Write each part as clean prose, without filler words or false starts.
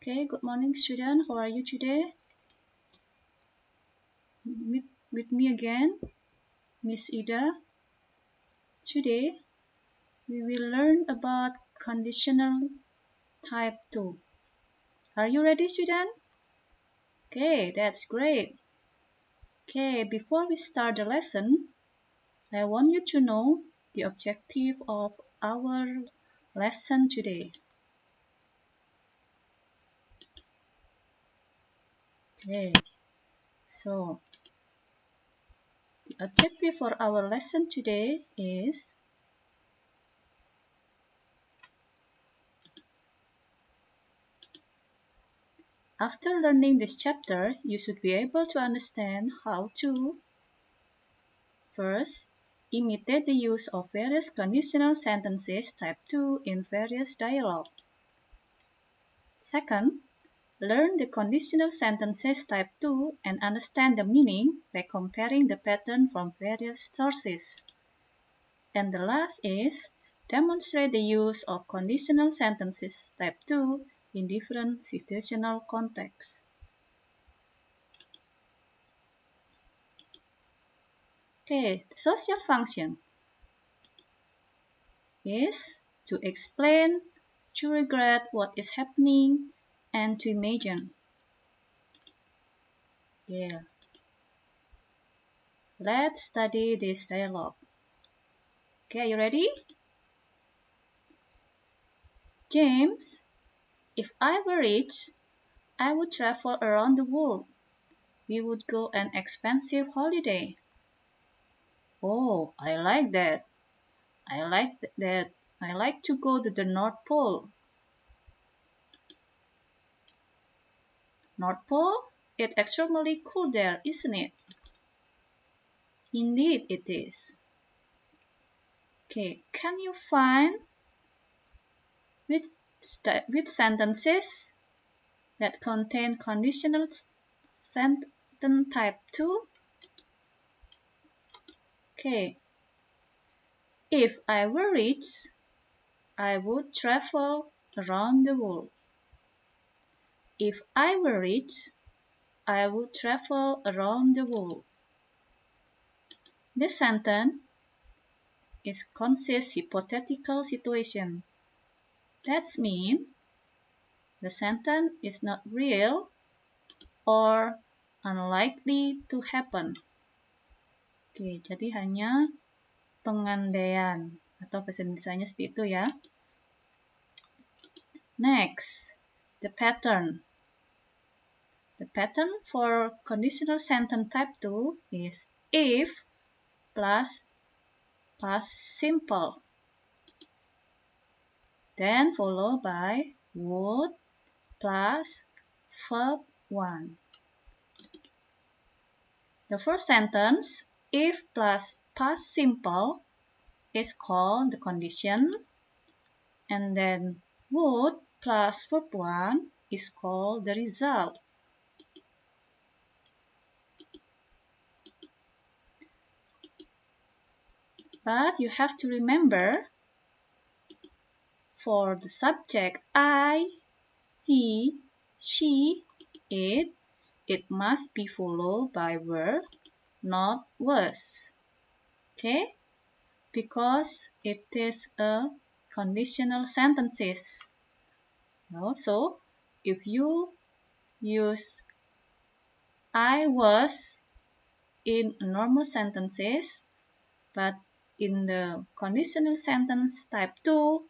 Okay, good morning student. How are you today? With me again, Miss Ida. Today, we will learn about conditional type 2. Are you ready, student? Okay, that's great. Okay, before we start the lesson, I want you to know the objective of our lesson today. Okay, so the objective for our lesson today is after learning this chapter, you should be able to understand how to first, imitate the use of various conditional sentences type 2 in various dialogue. Second, learn the conditional sentences type 2 and understand the meaning by comparing the pattern from various sources. And the last is demonstrate the use of conditional sentences type 2 in different situational contexts. Okay, the social function is to explain, to regret what is happening, and to imagine. Yeah. Let's study this dialogue. Okay, are you ready? James, if I were rich, I would travel around the world. We would go an expensive holiday. Oh, I like that. I like that. I like to go to the North Pole. North Pole? It's extremely cool there, isn't it? Indeed it is. Okay, can you find which sentences that contain conditional sentence type 2? Okay, if I were rich, I would travel around the world. If I were rich, I would travel around the world. This sentence consists hypothetical situation. That means the sentence is not real or unlikely to happen. Oke, jadi hanya pengandaian atau bahasa Indonesianya seperti itu ya. Next, the pattern. The pattern for conditional sentence type 2 is if plus past simple. Then followed by would plus verb 1. The first sentence, if plus past simple, is called the condition, and then would plus verb 1 is called the result. But you have to remember, for the subject I, he, she, it must be followed by verb, not was. Okay? Because it is a conditional sentences. Also, if you use I was in normal sentences, but in the conditional sentence type 2,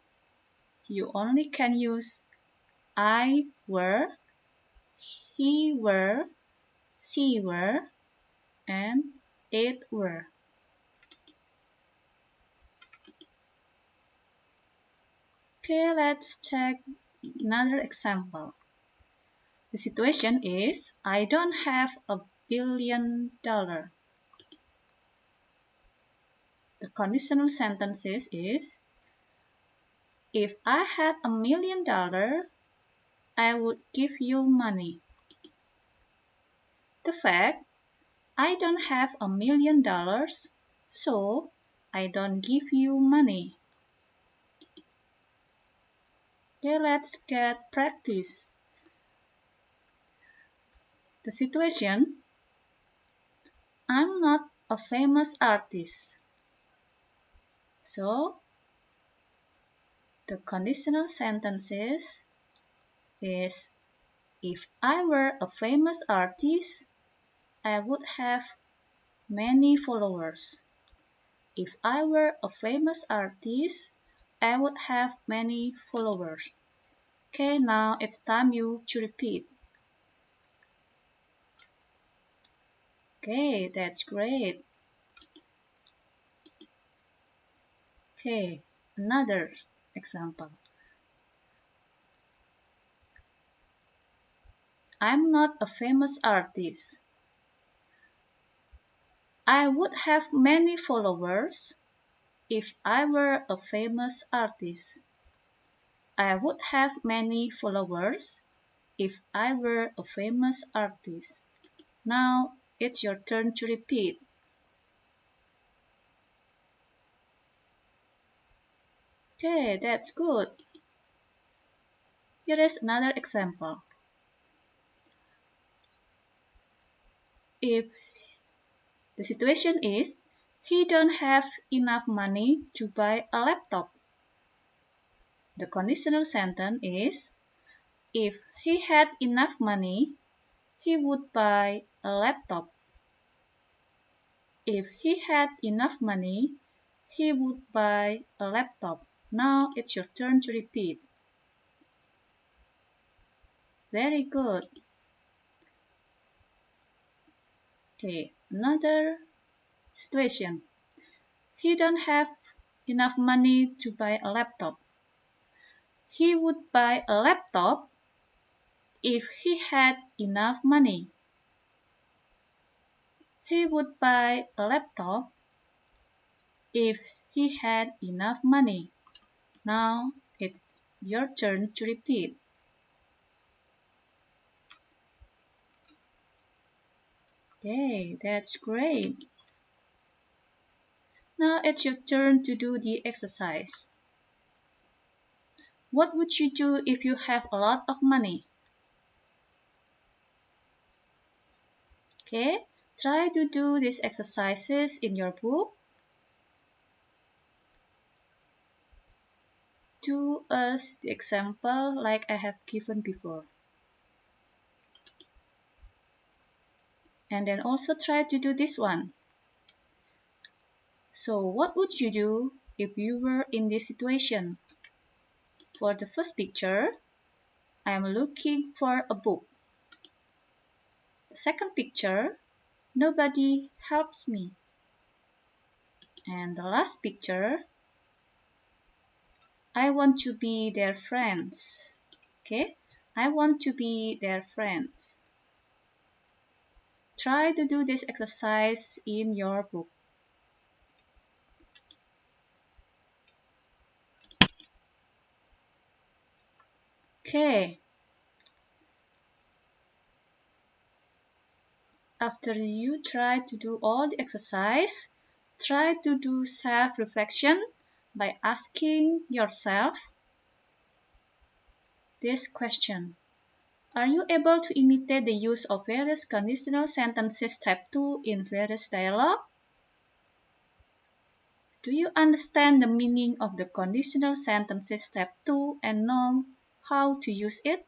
you only can use I were, he were, she were, and it were. Okay, let's check another example. The situation is, I don't have $1 billion. The conditional sentences is, if I had $1 million, I would give you money. The fact, I don't have $1 million, so I don't give you money. Okay, let's get practice. The situation: I'm not a famous artist. So, the conditional sentences is if I were a famous artist, I would have many followers. If I were a famous artist, I would have many followers. Okay, now it's time you to repeat. Okay, that's great. Okay, another example. I'm not a famous artist. I would have many followers if I were a famous artist. I would have many followers if I were a famous artist. Now it's your turn to repeat. Okay, that's good. Here is another example. If the situation is he don't have enough money to buy a laptop, the conditional sentence is if he had enough money, he would buy a laptop. If he had enough money, he would buy a laptop. Now it's your turn to repeat. Very good. Okay, another situation. He don't have enough money to buy a laptop. He would buy a laptop if he had enough money. He would buy a laptop if he had enough money. Now it's your turn to repeat. Okay, that's great. Now it's your turn to do the exercise. What would you do if you have a lot of money? Okay, try to do these exercises in your book. Do us the example like I have given before. And then also try to do this one. So what would you do if you were in this situation? For the first picture, I am looking for a book. The second picture, nobody helps me. And the last picture, I want to be their friends. Okay, I want to be their friends. Try to do this exercise in your book. Okay. After you try to do all the exercise, try to do self-reflection by asking yourself this question. Are you able to imitate the use of various conditional sentences type 2 in various dialogue? Do you understand the meaning of the conditional sentences type 2 and know how to use it?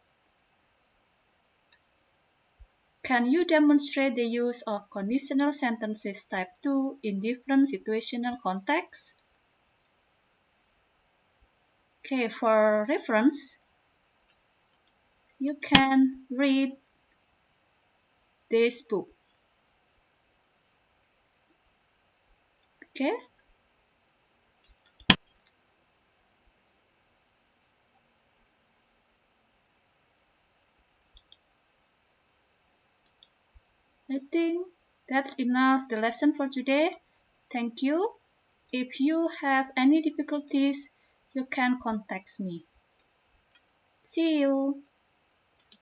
Can you demonstrate the use of conditional sentences type 2 in different situational contexts? Okay, for reference, you can read this book. Okay? I think that's enough the lesson for today. Thank you. If you have any difficulties, you can contact me. See you.